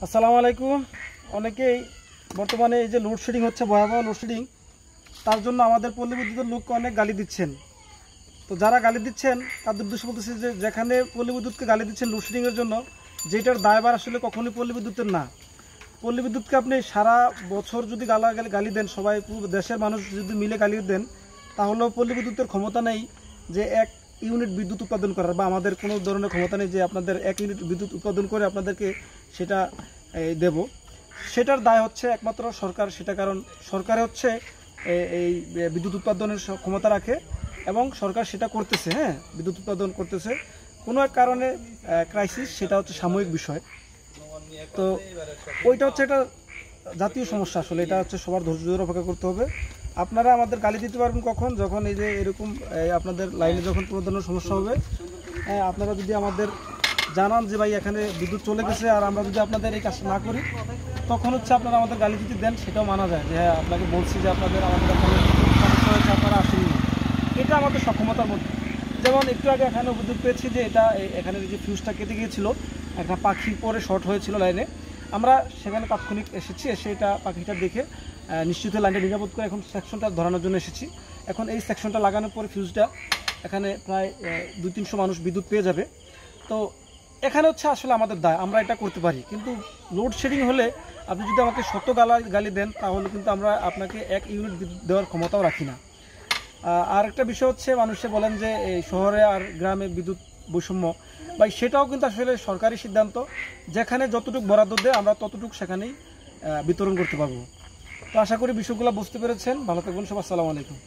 আসসালামু আলাইকুম। অনেকেই বর্তমানে এই যে লোডশেডিং হচ্ছে, ভয়াবহ লোডশেডিং, তার জন্য আমাদের পল্লী বিদ্যুতের লোককে অনেক গালি দিচ্ছেন। তো যারা গালি দিচ্ছেন তাদের উদ্দেশ্যে বলতেছি যে যেখানে পল্লী বিদ্যুৎকে গালি দিচ্ছেন লোডশেডিংয়ের জন্য, যেটার দায়ভার আসলে কখনোই পল্লী বিদ্যুতের না। পল্লী বিদ্যুৎকে আপনি সারা বছর যদি গালি দেন, সবাই পুরো দেশের মানুষ যদি মিলে গালি দেন, তাহলেও পল্লী বিদ্যুতের ক্ষমতা নেই যে 1 ইউনিট বিদ্যুৎ উৎপাদন করার, বা আমাদের কোনো ধরনের ক্ষমতা নেই যে আপনাদের 1 ইউনিট বিদ্যুৎ উৎপাদন করে আপনাদেরকে সেটা দেব। সেটার দায় হচ্ছে একমাত্র সরকার। সেটা কারণ সরকারে হচ্ছে এই বিদ্যুৎ উৎপাদনের ক্ষমতা রাখে এবং সরকার সেটা করতেছে। হ্যাঁ, বিদ্যুৎ উৎপাদন করতেছে। কোনো এক কারণে ক্রাইসিস, সেটা হচ্ছে সাময়িক বিষয়। তো ওইটা হচ্ছে একটা জাতীয় সমস্যা। আসলে এটা হচ্ছে সবার ধৈর্য ধরে অপেক্ষা করতে হবে। আপনারা আমাদের গালি দিতে পারবেন কখন? যখন এই যে এরকম আপনাদের লাইনে যখন কোনো ধরনের সমস্যা হবে, আপনারা যদি আমাদের জানান যে ভাই এখানে বিদ্যুৎ চলে গেছে, আর আমরা যদি আপনাদের এই কাজটা না করি, তখন হচ্ছে আপনারা আমাদের গালি দিতে দেন, সেটাও মানা যায় যে হ্যাঁ আপনাকে বলছি যে আমাদের এখানে সমস্যা হয়েছে, আপনারা আসেননি। এটা আমাদের সক্ষমতার মধ্যে। যেমন একটু আগে এখানে অভিযোগ পেয়েছি যে এখানে যে ফিউজটা কেটে গিয়েছিল, একটা পাখি পরে শর্ট হয়েছিল লাইনে। আমরা সেখানে তাৎক্ষণিক এসেছি, এসে এটা পাখিটা দেখে নিশ্চিত লাইনটা নিরাপদ করে এখন সেকশনটা ধরানোর জন্য এসেছি। এখন এই সেকশনটা লাগানোর পরে ফিউজটা এখানে প্রায় 200-300 মানুষ বিদ্যুৎ পেয়ে যাবে। তো এখানে হচ্ছে আসলে আমাদের দায়, আমরা এটা করতে পারি। কিন্তু লোডশেডিং হলে আপনি যদি আমাকে শত গালি দেন, তাহলে কিন্তু আমরা আপনাকে 1 ইউনিট বিদ্যুৎ দেওয়ার ক্ষমতাও রাখি না। আর একটা বিষয় হচ্ছে, মানুষে বলেন যে এই শহরে আর গ্রামে বিদ্যুৎ বৈষম্য, বা সেটাও কিন্তু আসলে সরকারি সিদ্ধান্ত। যেখানে যতটুকু বরাদ্দ দেয় আমরা ততটুকু সেখানেই বিতরণ করতে পারবো। তো আশা করি বিষয়গুলো বুঝতে পেরেছেন। ভালো থাকবেন সব। আসসালামু আলাইকুম।